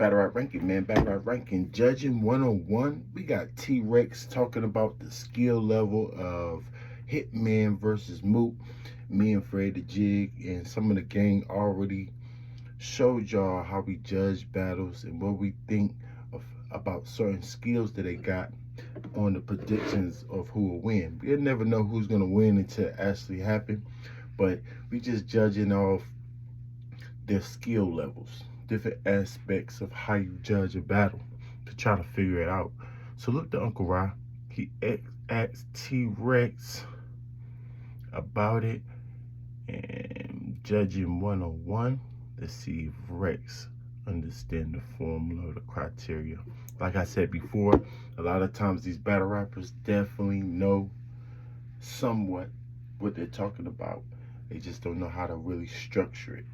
Battle Rap Ranking, man. Battle Rap Ranking. Judging 101. We got T-Rex talking about the skill level of Hitman versus Mook. Me and Fred the Jig and some of the gang already showed y'all how we judge battles and what we think about certain skills that they got on the predictions of who will win. We'll never know who's going to win until it actually happens, but we just judging off their skill levels, different aspects of how you judge a battle to try to figure it out. So look to Uncle Ra. He asked T-Rex about it, and judging 101. Let's see if Rex understand the formula, the criteria. Like I said before, a lot of times these battle rappers definitely know somewhat what they're talking about. They just don't know how to really structure it.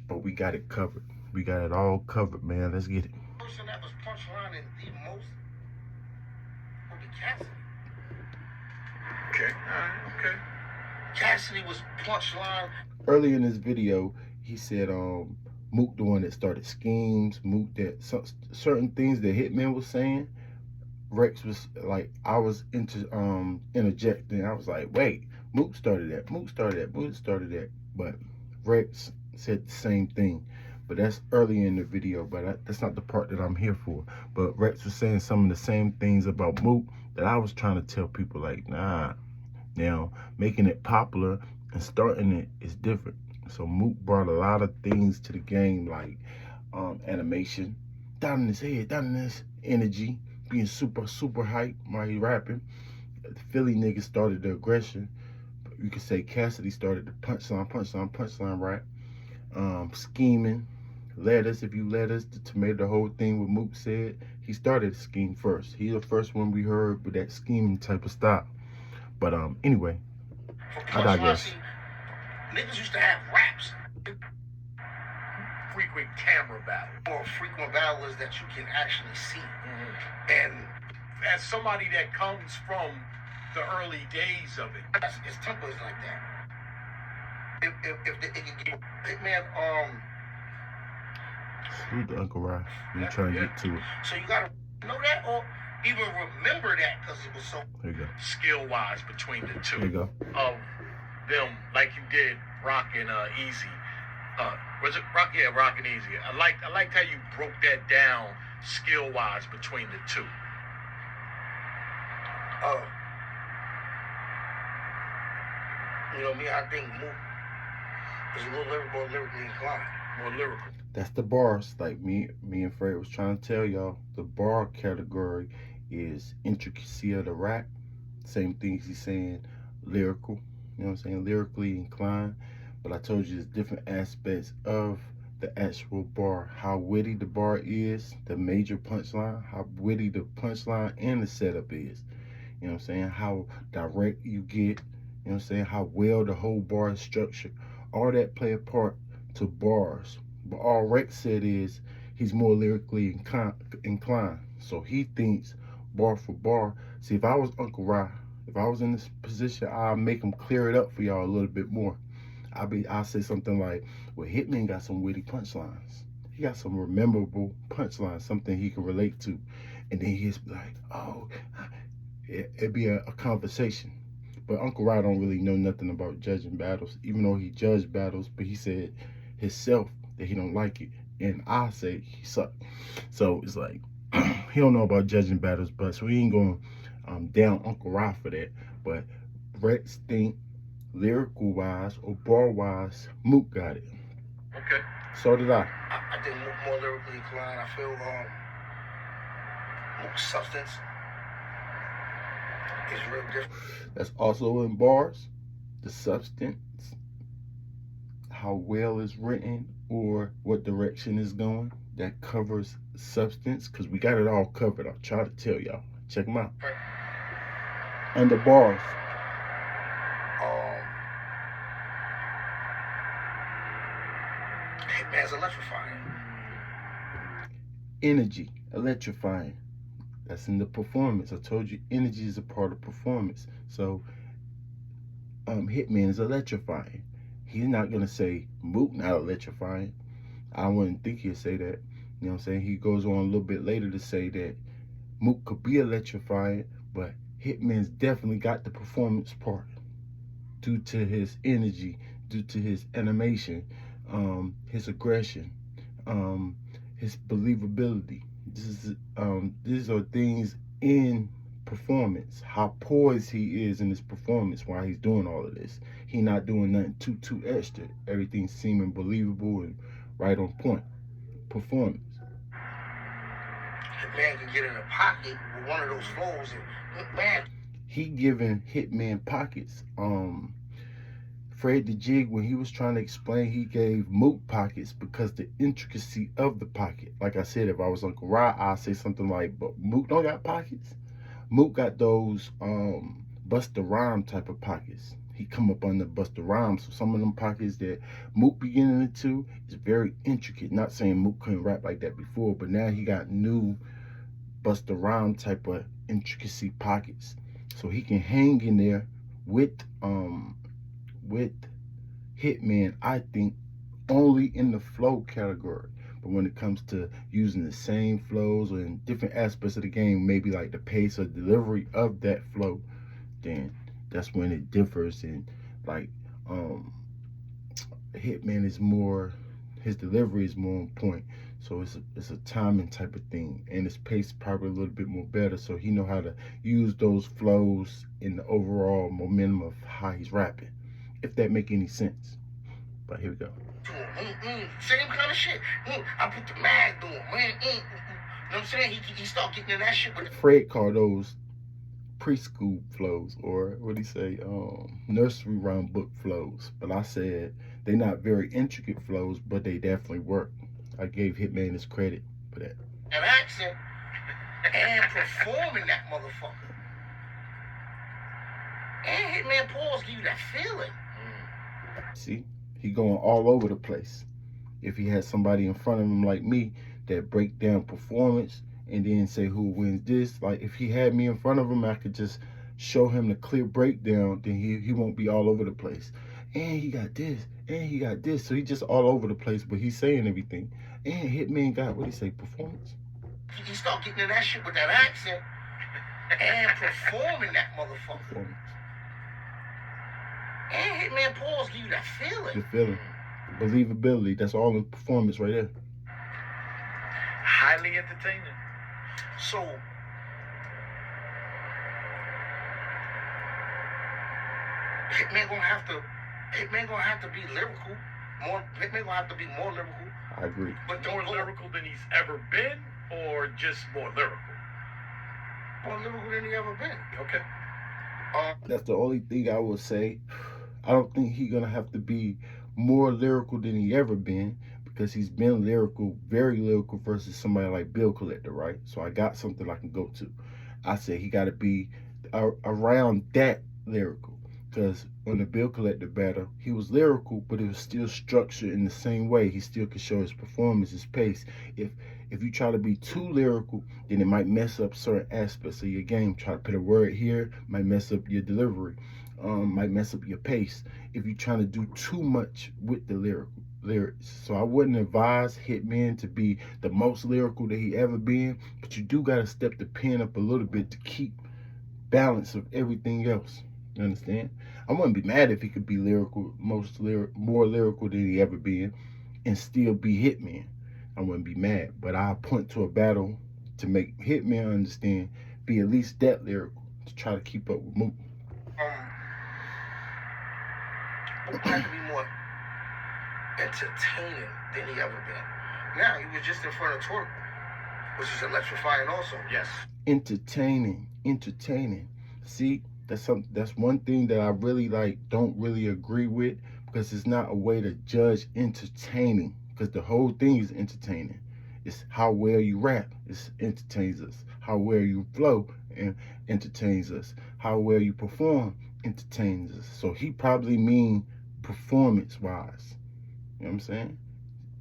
But we got it covered. We got it all covered, man. Let's get it. The person that was punchlining the most would be Cassidy. Okay, alright, okay. Cassidy was punchline. Early in this video, he said Mook the one that started schemes, Mook that certain things that Hitman was saying. Rex was like, I was interjecting. I was like, wait, Mook started that, Mook started that, Mook started that. But Rex said the same thing. But that's early in the video, but that's not the part that I'm here for. But Rex was saying some of the same things about Mook that I was trying to tell people, like, nah. Now, making it popular and starting it is different. So Mook brought a lot of things to the game, like animation, down in his head, down in his energy, being super hype while he rapping. The Philly niggas started the aggression. You could say Cassidy started the punchline rap. Scheming, led us, if you let us, to make the whole thing what Mook said. He started the scheme first. He's the first one we heard with that scheming type of style. But anyway, I digress. Niggas used to have raps. Frequent camera battle. Or frequent battles that you can actually see. And as somebody that comes from the early days of it, it's templates like that. If it can get Hitman, salute to Uncle Ra. I'm trying to get to it. So you gotta know that, or even remember that, because it was so skill-wise between the two. There you go. Of them, like you did Rock and Easy. Was it Rock? Yeah, Rock and Easy. I liked how you broke that down skill-wise between the two. You know me, I think Mook is a little more lyrically inclined. More lyrical. That's the bars. Like me and Fred was trying to tell y'all, the bar category is intricacy of the rap. Same things he's saying, lyrical. You know what I'm saying? Lyrically inclined. But I told you there's different aspects of the actual bar. How witty the bar is, the major punchline, how witty the punchline and the setup is. You know what I'm saying? How direct you get. You know what I'm saying? How well the whole bar is structured. All that play a part to bars. But all Rex said is he's more lyrically inclined. So he thinks bar for bar. See, if I was Uncle Ra, if I was in this position, I'll make him clear it up for y'all a little bit more. I'll say something like, well, Hitman got some witty punchlines. He got some memorable punchlines, something he can relate to. And then he's like, oh, it'd be a conversation. But Uncle Ra don't really know nothing about judging battles, even though he judged battles, but he said himself that he don't like it. And I say he sucked. So it's like, he don't know about judging battles, but so we ain't going down Uncle Ra for that. But Rex think lyrical-wise or bar-wise, Mook got it. Okay. So did I. I think Mook more lyrically inclined. I feel Mook's substance is real different. That's also in bars. The substance, how well it's written or what direction is going, that covers substance, because we got it all covered. I'll try to tell y'all. Check them out. Right. Under bars. Hitman's electrifying. Energy, electrifying. That's in the performance. I told you energy is a part of performance. So Hitman is electrifying. He's not gonna say Mook not electrifying. I wouldn't think he'd say that. You know what I'm saying? He goes on a little bit later to say that Mook could be electrifying, but Hitman's definitely got the performance part due to his energy, due to his animation, his aggression, um, his believability. These are things in performance. How poised he is in his performance while he's doing all of this. He not doing nothing too extra. Everything seeming believable and right on point. Performance. Man can get in a pocket with one of those flows, and man, he giving Hitman pockets. Fred the Jig, when he was trying to explain, he gave Mook pockets because the intricacy of the pocket. Like I said, if I was Uncle Rod, I'd say something like, but Mook don't got pockets. Mook got those Busta Rhyme type of pockets. He come up under Busta Rhymes. So some of them pockets that Mook beginning into is very intricate. Not saying Mook couldn't rap like that before, but now he got new Busta Rhyme type of intricacy pockets. So he can hang in there with Hitman, I think, only in the flow category. But when it comes to using the same flows or in different aspects of the game, maybe like the pace or delivery of that flow, then that's when it differs. And like Hitman is more, his delivery is more on point. So it's a timing type of thing, and his pace probably a little bit more better. So he know how to use those flows in the overall momentum of how he's rapping, if that make any sense. But here we go. Same kind of shit. I put the mag on, man. You know what I'm saying? He start getting in that shit. But Fred called those preschool flows, or what do you say, nursery rhyme book flows. But I said they not very intricate flows, but they definitely work. I gave Hitman his credit for that. An accent and performing that motherfucker. And Hitman pause give you that feeling. See, he going all over the place. If he had somebody in front of him like me that break down performance and then say who wins this, like if he had me in front of him, I could just show him the clear breakdown, then he won't be all over the place. And he got this, and he got this. So he just all over the place, but he's saying everything. And Hitman got, what do you say, performance? He start getting in that shit with that accent and performing that motherfucker. Performance. And Hitman pause give you that feeling. The feeling. The believability. That's all in performance right there. Highly entertaining. So Hitman gonna have to be lyrical. Hitman gonna have to be more lyrical. I agree. But more lyrical than he's ever been, or just more lyrical? More lyrical than he ever been. Okay. That's the only thing I will say. I don't think he's gonna have to be more lyrical than he ever been, because he's been lyrical, very lyrical, versus somebody like Bill Collector, right? So I got something I can go to. I said he got to be around that lyrical, because on the Bill Collector battle, he was lyrical, but it was still structured in the same way. He still could show his performance, his pace. If you try to be too lyrical, then it might mess up certain aspects of your game. Try to put a word here, might mess up your delivery, might mess up your pace if you're trying to do too much with the lyrics. So I wouldn't advise Hitman to be the most lyrical that he ever been, but you do got to step the pen up a little bit to keep balance of everything else. You understand? I wouldn't be mad if he could be lyrical, more lyrical than he ever been, and still be Hitman. I wouldn't be mad, but I'll point to a battle to make Hitman understand, be at least that lyrical, to try to keep up with Mook. Mook had to be more entertaining than he ever been. Now he was just in front of Twerk, which is electrifying also. Yes. Entertaining. See, that's one thing that I really don't really agree with, because it's not a way to judge entertaining, because the whole thing is entertaining. It's how well you rap, it entertains us. How well you flow, and entertains us. How well you perform entertains us. So he probably mean performance wise. You know what I'm saying?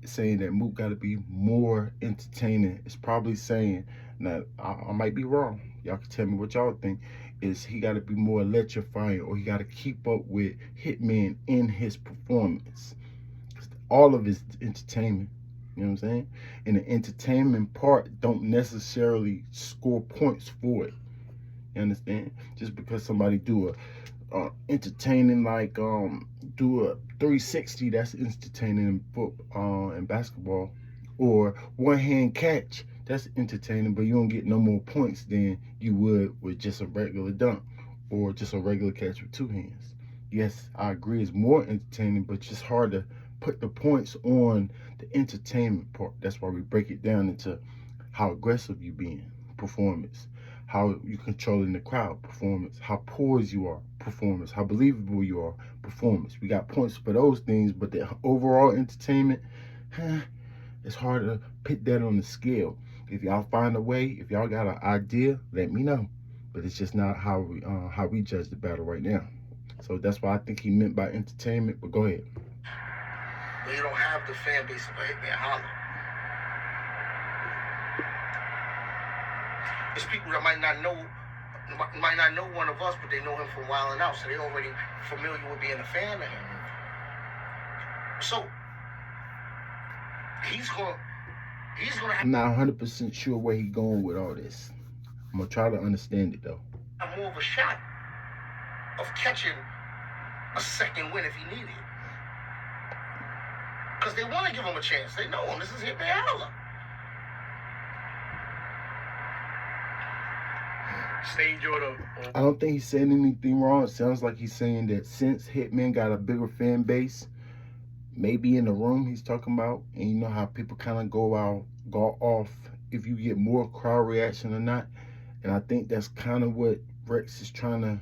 It's saying that Mook got to be more entertaining. It's probably saying, now I might be wrong, y'all can tell me what y'all think, is he got to be more electrifying, or he got to keep up with Hitman in his performance. All of his entertainment. You know what I'm saying? And the entertainment part don't necessarily score points for it. You understand? Just because somebody do a entertaining like do a 360, that's entertaining in in basketball, or one hand catch, that's entertaining, but you don't get no more points than you would with just a regular dunk or just a regular catch with two hands. Yes, I agree, it's more entertaining, but it's hard to put the points on the entertainment part. That's why we break it down into how aggressive you being, performance, how you controlling the crowd, performance, how poised you are, performance, how believable you are, performance. We got points for those things, but the overall entertainment, it's hard to put that on the scale. If y'all find a way, if y'all got an idea, let me know. But it's just not how we judge the battle right now. So that's why I think he meant by entertainment. But go ahead. But you don't have the fan base of a Hitman Holla. There's people that might not know one of us, but they know him from Wild 'N Out, so they already familiar with being a fan of him. So he's gonna have I'm not 100% sure where he going with all this. I'm gonna try to understand it though. more of a shot of catching a second win if he needed. Because they want to give him a chance. They know him. This is Hitman Holla. Stage order. I don't think he's saying anything wrong. It sounds like he's saying that since Hitman got a bigger fan base, maybe in the room he's talking about, and you know how people kind of go off if you get more crowd reaction or not. And I think that's kind of what Rex is trying to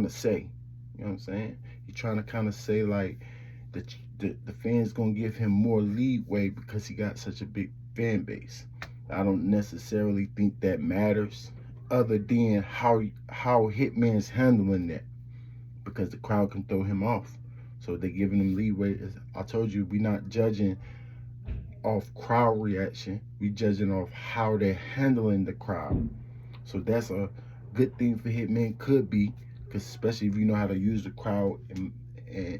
say. You know what I'm saying? He's trying to kind of say like the fans gonna give him more leeway because he got such a big fan base. I don't necessarily think that matters, other than how Hitman's handling that, because the crowd can throw him off. So they're giving him leeway. As I told you, we're not judging off crowd reaction. We're judging off how they're handling the crowd. So that's a good thing for Hitman, could be, because especially if you know how to use the crowd and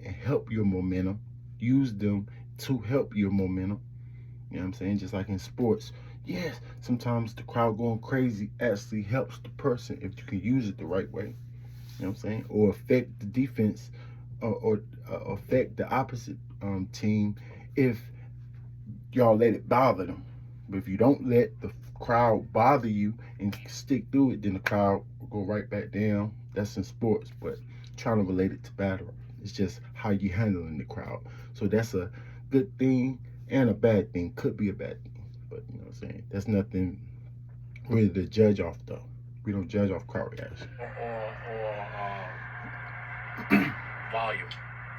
help your momentum, use them to help your momentum. You know what I'm saying? Just like in sports. Yes, sometimes the crowd going crazy actually helps the person if you can use it the right way. You know what I'm saying? Or affect the defense, or affect the opposite team if y'all let it bother them. But if you don't let the crowd bother you and stick through it, then the crowd will go right back down. That's in sports, but trying to relate it to battle, it's just how you handling the crowd. So that's a good thing and a bad thing. Could be a bad thing, but you know what I'm saying? That's nothing really to judge off though. We don't judge off crowd reaction. Volume.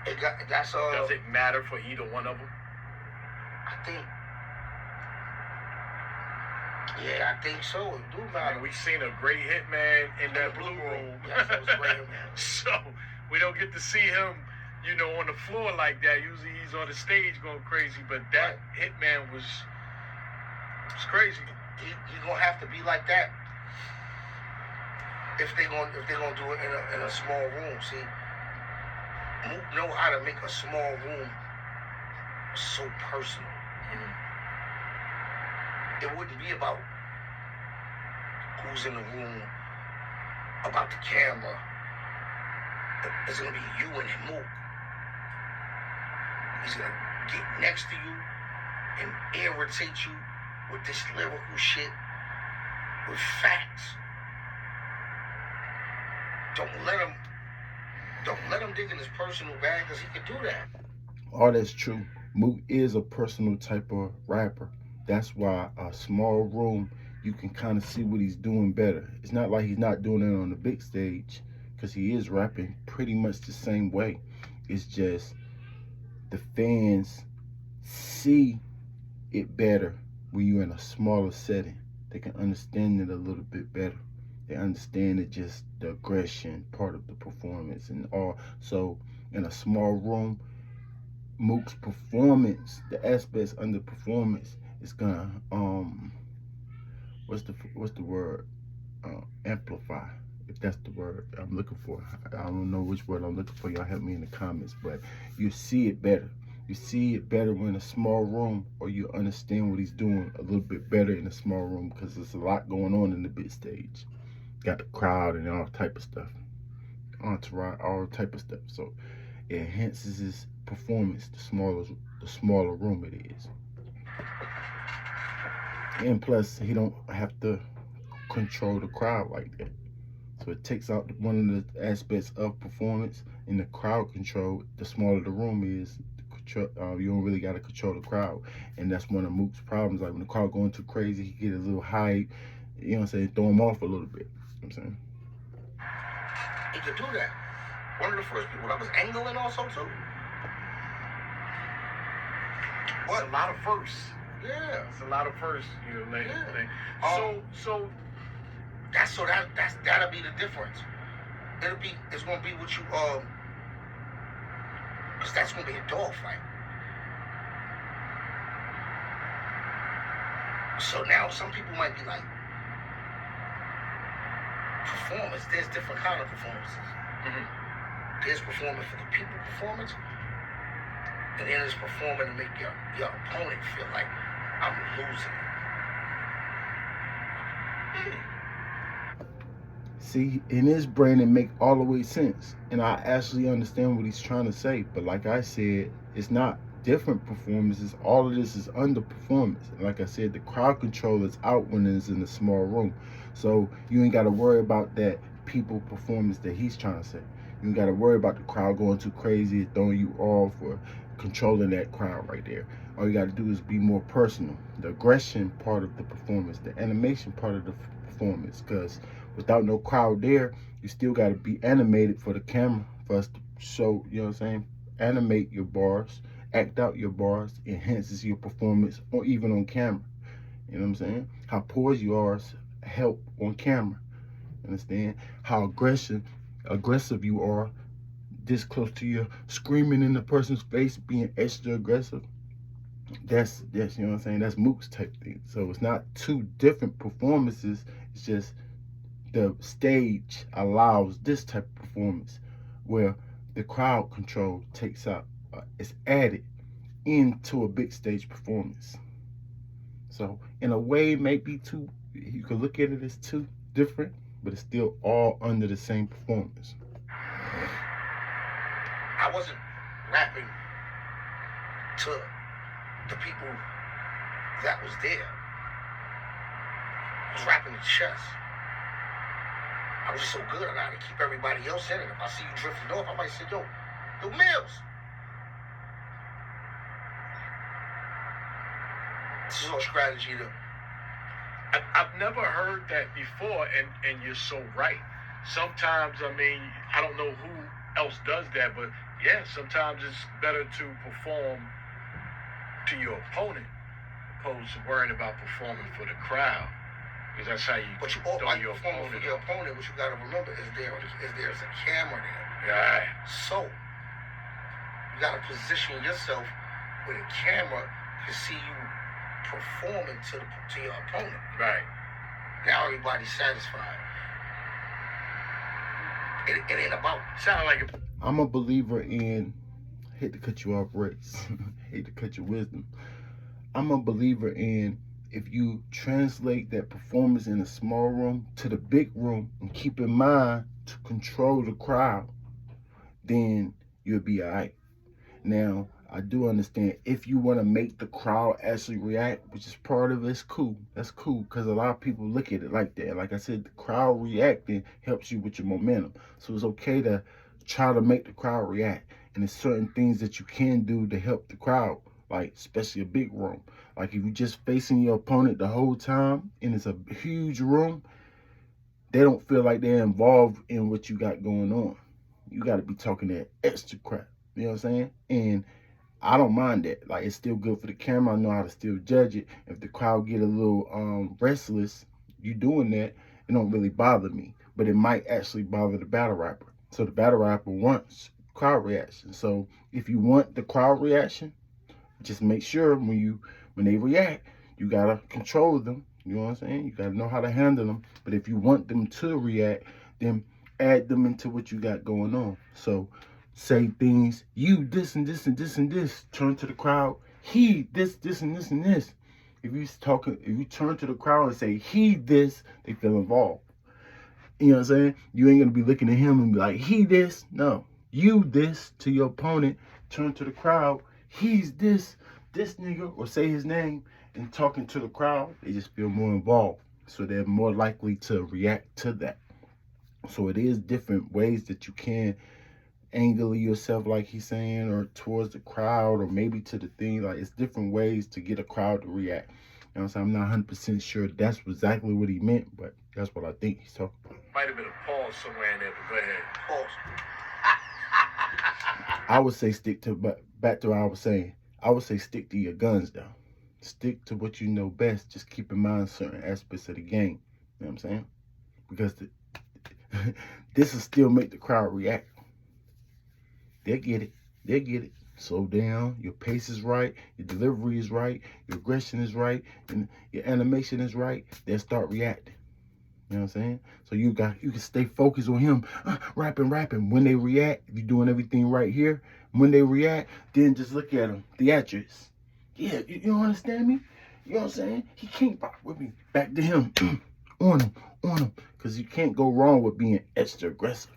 Does it matter for either one of them? I think so. It do matter. I mean, we've seen a great Hitman in that blue room. Yes, that was great, man. So we don't get to see him, on the floor like that. Usually he's on the stage going crazy, but that Hitman was crazy. He's gonna have to be like that if they're gonna do it in a small room. See, Mook know how to make a small room so personal. It wouldn't be about who's in the room, about the camera. It's gonna be you and Mook. He's gonna get next to you and irritate you with this lyrical shit, with facts. Don't let him dig in his personal bag, because he could do that. All that's true. Mook is a personal type of rapper. That's why a small room, you can kind of see what he's doing better. It's not like he's not doing it on the big stage, because he is rapping pretty much the same way. It's just the fans see it better when you're in a smaller setting. They can understand it a little bit better. They understand it, just the aggression part of the performance and all. So in a small room, Mook's performance, the aspects under performance, is gonna what's the word? Amplify, if that's the word I'm looking for. I don't know which word I'm looking for. Y'all help me in the comments, but you see it better. You see it better when in a small room, or you understand what he's doing a little bit better in a small room, because there's a lot going on in the big stage. Got the crowd and all type of stuff, entourage, all type of stuff. So it enhances his performance the smaller room it is. And plus, he don't have to control the crowd like that. So it takes out one of the aspects of performance in the crowd control. The smaller the room is, you don't really got to control the crowd. And that's one of Mook's problems. Like when the crowd going too crazy, he get a little hype, you know what I'm saying, throw him off a little bit. You know what I'm saying? He could do that. One of the first people that was angling also too. What? It's a lot of firsts. Yeah. It's a lot of firsts, you know, like, yeah. So that'll be the difference. It's gonna be what you cause that's gonna be a dog fight. So now some people might be like, performance, there's different kind of performances. Mm-hmm. There's performing for the people performance, and then there's performing to make your opponent feel like I'm losing. See, in his brain, it make all the way sense, and I actually understand what he's trying to say. But like I said, it's not different performances. All of this is underperformance. And like I said, the crowd control is out when it's in a small room, so you ain't got to worry about that people performance that he's trying to say. You ain't got to worry about the crowd going too crazy, throwing you off, or controlling that crowd right there. All you got to do is be more personal. The aggression part of the performance, the animation part of the performance, because without no crowd there, you still got to be animated for the camera, for us to show, you know what I'm saying, animate your bars, act out your bars, enhances your performance, or even on camera. You know what I'm saying? How poised you are help on camera. Understand? How aggressive you are this close to you, screaming in the person's face, being extra aggressive. That's you know what I'm saying? That's Mook's type thing. So it's not two different performances. It's just the stage allows this type of performance where the crowd control takes out, it's added into a big stage performance. So in a way, maybe two, you could look at it as two different, but it's still all under the same performance. I wasn't rapping to the people that was there. I was rapping to chess. I was just so good, I gotta keep everybody else in it. If I see you drifting off, I might say, yo Mills. This is all strategy to. I've never heard that before, and you're so right. Sometimes, I mean, I don't know who else does that, but yeah, sometimes it's better to perform to your opponent opposed to worrying about performing for the crowd, because that's how you. But you all like performing for your opponent. What you got to remember is there's a camera there. Right. So you got to position yourself where the camera can see you performing to your opponent. Right. Now everybody's satisfied. It ain't about. Sound like I'm a believer in. Hate to cut you off, Rex. Hate to cut your wisdom. I'm a believer in, if you translate that performance in a small room to the big room and keep in mind to control the crowd, then you'll be all right. Now, I do understand if you want to make the crowd actually react, which is part of it's cool. That's cool, because a lot of people look at it like that. Like I said, the crowd reacting helps you with your momentum. So it's okay to try to make the crowd react. And there's certain things that you can do to help the crowd, like especially a big room. Like if you're just facing your opponent the whole time and it's a huge room, they don't feel like they're involved in what you got going on. You got to be talking that extra crap. You know what I'm saying? And I don't mind that. Like, it's still good for the camera. I know how to still judge it. If the crowd get a little restless, you doing that, it don't really bother me. But it might actually bother the battle rapper. So the battle rapper wants crowd reaction. So if you want the crowd reaction, just make sure when they react, you gotta control them. You know what I'm saying? You gotta know how to handle them. But if you want them to react, then add them into what you got going on. So say things, you this and this and this and this, turn to the crowd, he this, this and this and this. If you turn to the crowd and say he this, they feel involved. You know what I'm saying? You ain't gonna be looking at him and be like, he this. No. You this to your opponent, turn to the crowd, he's this nigga, or say his name, and talking to the crowd, they just feel more involved. So they're more likely to react to that. So it is different ways that you can angle yourself, like he's saying, or towards the crowd, or maybe to the thing. Like, it's different ways to get a crowd to react. You know what I'm saying? I'm not 100% sure that's exactly what he meant, but that's what I think he's talking about. Might have been a pause somewhere in there, but go ahead. Pause. I would say but back to what I was saying, I would say stick to your guns, though. Stick to what you know best. Just keep in mind certain aspects of the game. You know what I'm saying? Because this will still make the crowd react. They'll get it. They'll get it. Slow down. Your pace is right. Your delivery is right. Your aggression is right. And your animation is right. They'll start reacting. You know what I'm saying? So you can stay focused on him, rapping. When they react, you're doing everything right here. When they react, then just look at them. Theatrics. Yeah, you don't understand me? You know what I'm saying? He can't rock with me. Back to him. on him. Because you can't go wrong with being extra aggressive.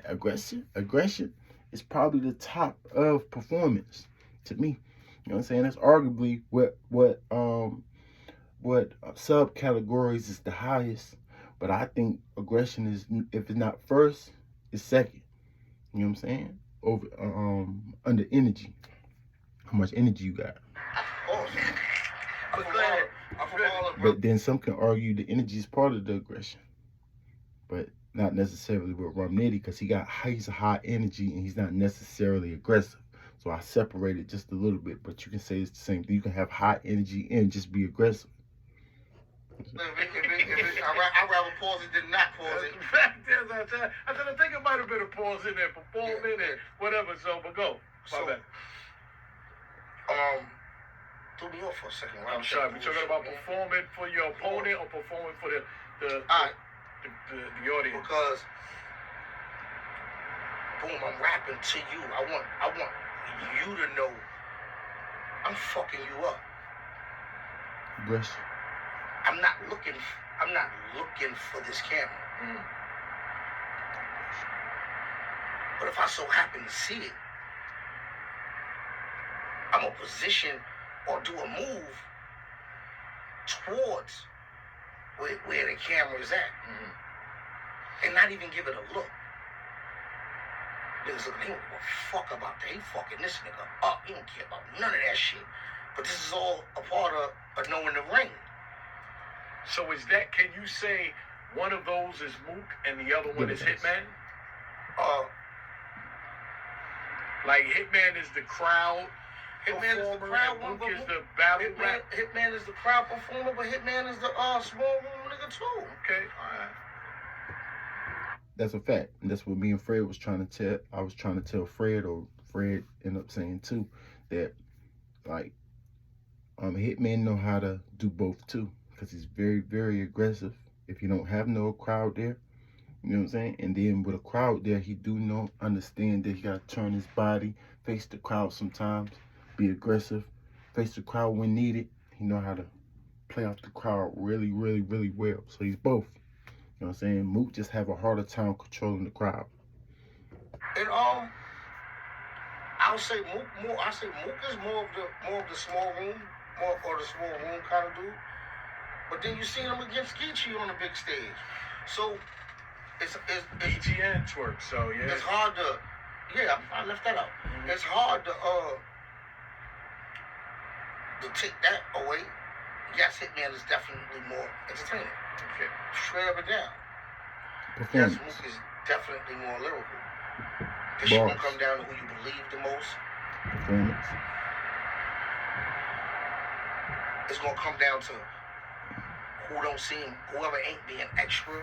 Aggression is probably the top of performance to me. You know what I'm saying? That's arguably what subcategories is the highest, but I think aggression is, if it's not first, it's second. You know what I'm saying? Over under energy. How much energy you got? But then some can argue the energy is part of the aggression, but not necessarily with Romnitty, because he's a high energy and he's not necessarily aggressive. So I separate it just a little bit, but you can say it's the same thing. You can have high energy and just be aggressive. I'd rather pause it than not pause it. I said, I think it might have been a pause in there, performing and whatever. So, but go. So, threw me off for a second. I'm sorry. We're talking about performing for your opponent or performing for the audience. Because, boom, I'm rapping to you. I want you to know I'm fucking you up. Aggression. I'm not looking for this camera. But if I so happen to see it, I'm gonna position or do a move towards where the camera is at, and not even give it a look. Niggas looking, he don't give a fuck about that. He fucking this nigga up. He don't care about none of that shit. But this is all a part of knowing the ring. So can you say one of those is Mook and the other one is Hitman? Like Hitman is the crowd. Hitman is the crowd one, Mook is the battle rap. Hitman is the crowd performer, but Hitman is the small room nigga too. Okay, all right. That's a fact, and that's what me and Fred was trying to tell. I was trying to tell Fred, or Fred ended up saying too, that like Hitman know how to do both too, because he's very, very aggressive. If you don't have no crowd there, you know what I'm saying? And then with a crowd there, he do understand that he got to turn his body, face the crowd sometimes, be aggressive, face the crowd when needed. He know how to play off the crowd really, really, really well. So he's both. You know what I'm saying? Mook just have a harder time controlling the crowd. And I'll say Mook is more of the small room, or the small room kind of dude. But then you seen him against Geechee on the big stage. So it's EGN twerk, so yeah. It's hard to I left that out. It's hard to take that away. Yes, Hitman is definitely more entertaining. Okay. Straight up and down. Performance. Yes, Mook is definitely more lyrical. This shit gonna come down to who you believe the most. Performance. It's gonna come down to whoever ain't being extra.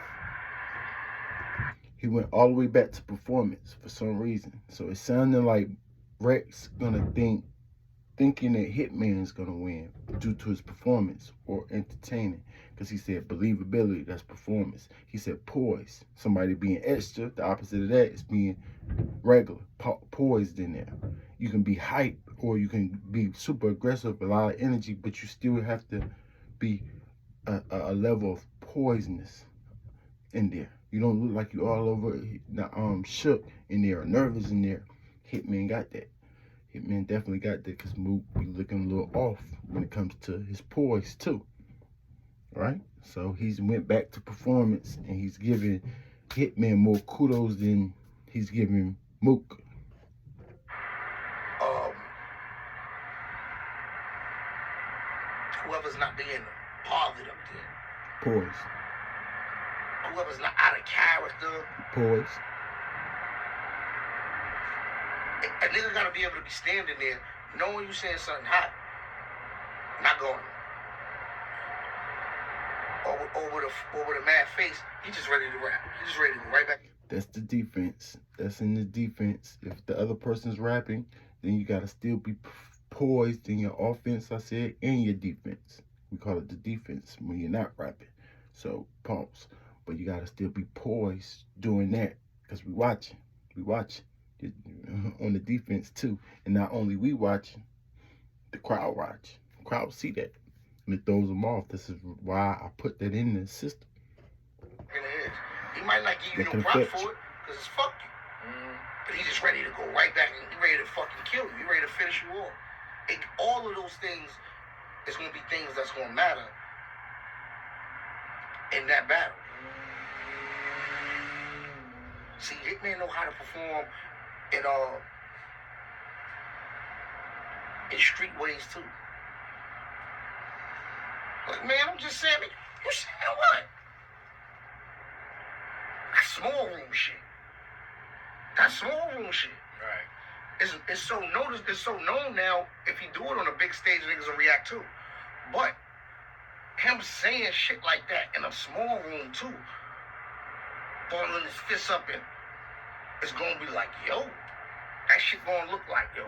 He went all the way back to performance for some reason. So it sounded like Rex gonna think thinking that Hitman's gonna win due to his performance or entertaining. Because he said believability, that's performance. He said poise, somebody being extra. The opposite of that is being regular, poised in there. You can be hype or you can be super aggressive, a lot of energy, but you still have to be a level of poisonous in there. You don't look like you all over shook in there or nervous in there. Hitman got that. Hitman definitely got that because Mook be looking a little off when it comes to his poise too. Right? So he's went back to performance and he's giving Hitman more kudos than he's giving Mook. Whoever's not being bothered up there. Poise. Whoever's not out of character. Poise. A nigga gotta be able to be standing there knowing you saying something hot. Not going. Or with a mad face, he just ready to rap. He just ready to go right back. That's the defense. That's in the defense. If the other person's rapping, then you gotta still be poised in your offense, I said, and your defense. We call it the defense when you're not rapping. So pause. But you gotta still be poised doing that because we watching. We watching on the defense too. And not only we watching, the crowd watch. The crowd see that. And it throws them off. This is why I put that in the system. He might not give you no prop for it because it's fuck you. But he's just ready to go right back and he's ready to fucking kill you. He's ready to finish you off. All of those things is going to be things that's going to matter in that battle. See, Hitman know how to perform in street ways too. Like, man, I'm just saying, you saying what? That's small room shit. That's small room shit. Right. It's so noticed, it's so known now. If he do it on a big stage, niggas will react too. But him saying shit like that in a small room too, balling his fists up and it's gonna be like, yo, that shit gonna look like, yo.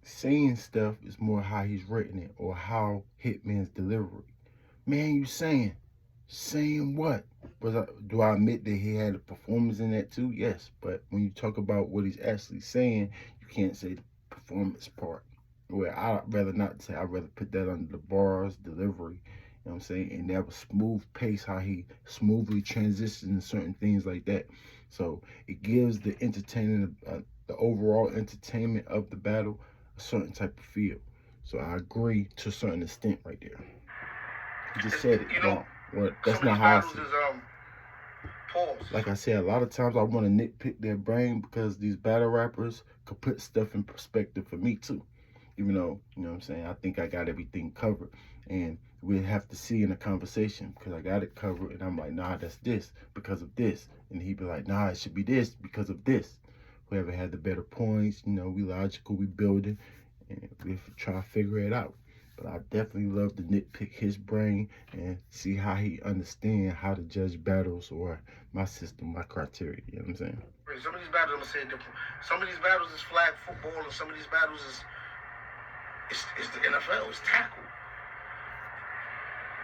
Saying stuff is more how he's written it or how Hitman's delivery. Man, you saying what? Do I admit that he had a performance in that too? Yes, but when you talk about what he's actually saying, you can't say the performance part. Well, I'd rather not say. I'd rather put that under the bars, delivery. You know what I'm saying? And that was smooth pace, how he smoothly transitioned certain things like that. So it gives the entertaining, the overall entertainment of the battle a certain type of feel. So I agree to a certain extent right there. He just said it wrong. Well, that's not how I see it. Like I said, a lot of times I want to nitpick their brain because these battle rappers could put stuff in perspective for me too. Even though, you know what I'm saying, I think I got everything covered. And we'll have to see in a conversation because I got it covered. And I'm like, nah, that's this because of this. And he'd be like, nah, it should be this because of this. Whoever had the better points, you know, we logical, we building, and we try to figure it out. But I definitely love to nitpick his brain and see how he understands how to judge battles or my system, my criteria. You know what I'm saying? Some of these battles, I'm gonna say different. Some of these battles is flag football, and some of these battles is the NFL. It's tackle,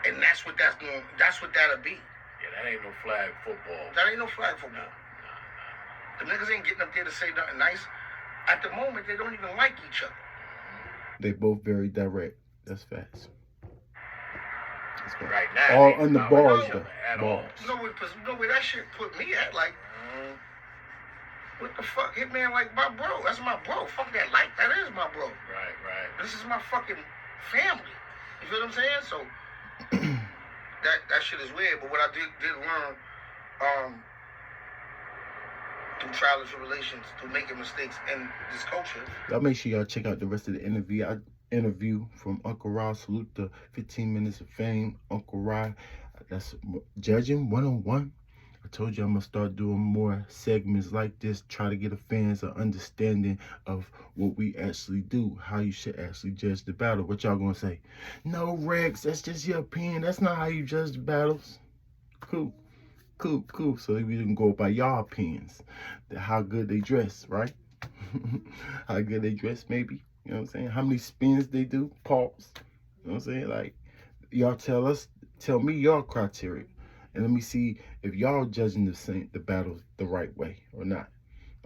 and that's what that'll be. Yeah, that ain't no flag football. That ain't no flag football. The niggas ain't getting up there to say nothing nice. At the moment, they don't even like each other. They both very direct. That's facts. That's facts. Right now, all on the bars though. Bars. No way that shit put me at like, what the fuck? Hitman like my bro. That's my bro. Fuck that like. That is my bro. Right. This is my fucking family. You feel what I'm saying? So that shit is weird. But what I did learn, through trial and tribulations, through making mistakes in this culture. Y'all make sure y'all check out the rest of the interview from Uncle Rod. Salute the 15 minutes of fame, Uncle Rod. That's judging 101. I told you I'm gonna start doing more segments like this, try to get the fans an understanding of what we actually do, how you should actually judge the battle. What y'all gonna say? No, Rex, that's just your opinion. That's not how you judge the battles. Cool. So we can go by y'all opinions. How good they dress, right? How good they dress, maybe. You know what I'm saying? How many spins they do? Pause. You know what I'm saying? Like, y'all tell me your criteria. And let me see if y'all judging the battle the right way or not.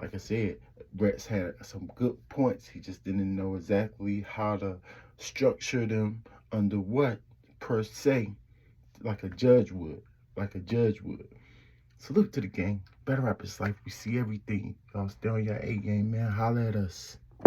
Like I said, Brett's had some good points. He just didn't know exactly how to structure them under what, per se, like a judge would. Like a judge would. Salute to the gang. Better Rappers Life. We see everything. Y'all stay on your A game, man. Holla at us.